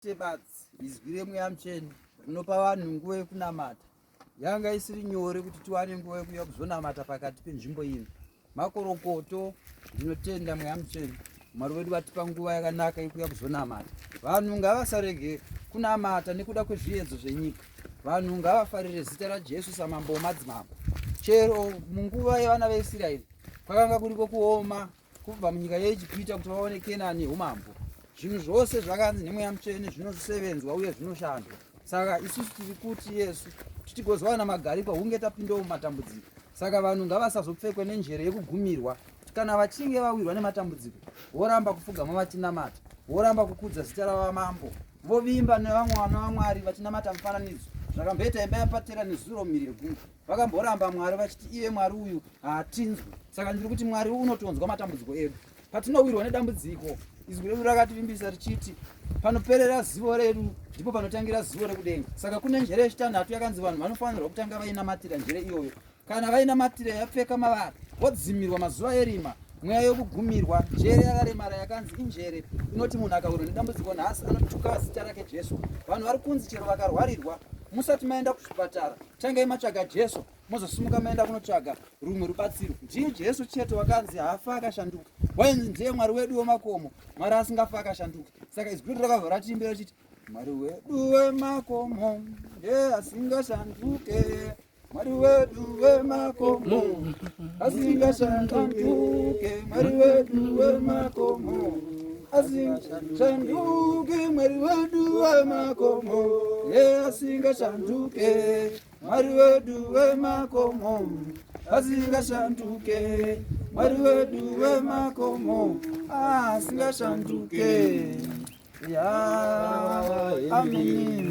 Tebadzi izwi remweya mutsvene rinopa vanhu nguva yekunamata. Yanga isiri nyore kuti tiwane nguva yekuuya kuzonamata pakati penzvimbo ino. Makorokoto ndinotenda mweya mutsvene Mwari wedu vatipa nguva yakanaka yekuuya kuzonamata. Vanhu ngavasarege kunamata nekuda kwezviedzo zvenyika. Vanhu ngavafarire zita raJesu samambo wamadzimambo. Chero munguva yevana veIsraeri kwakanga kuriko kuoma kubva munyika yeIjipita kuti vaone Kenani umambo. Zvinhu zvose zvakanzi nemweya mutsvene zvinosevenzwa uye zvinoshandwa. Saka isusu tiri kuti Yesu tichigozwana magarikwa hunge tapindawo mumatambudziko. Saka vanhu ngavasazopfekwe nenjere yekugumirwa kana vachinge vawirwa nematambudziko voramba kupfugama vachinamata, voramba kukudza zita ravamambo, vovimba nevamwe vana vaMwari vachinamata mufananidzo zvakambeta imba yapatera nezuro mumhiri regungwa. Vakamboramba Mwari vachiti iye Mwari uyu haatinzwi. Saka ndiri kuti Mwari unotonzwa matambudziko edu. Patinowirwa nedambudziko, izwi redu rakativimbisa richiti panoperera zivo redu ndipo panotangira zivo rekudenga. Saka kune njere yechitanhatu yakanzi vanhu vanofanirwa kutanga vainamatira njere iyoyo. Kana vainamatira yapfeka mavara vodzimirwa mazuva erima, mweya yokugumirwa, njere yakaremara yakanzi injere inoti munhu akawirwa nedambudziko nhasi anotuka zita rake Jesu. Vanhu vari kunzi chero vakarwarirwa musati maenda kuzvipatara tangai matsvaga Jesu mozosimuka maenda kunotsvaga rumwe rubatsiro. Ndiye Jesu chete wakanzi hafa akashanduka. Wainzi ndiye Mwari wedu wemakomo, Mwari asingafa akashanduka. Saka izwi redu rakabva ratiimbira richiti Mwari wedu wemakomo ndiye asingashanduke, Mwari wedu wemakomo asingashanduke, Mwari wedu wemakomo asingashanduke, Mwari wedu wemakomo asingashanduke, Mwari wedu wemakomo asingashanduke, Mwari wedu wemakomo asingashanduke. Amen.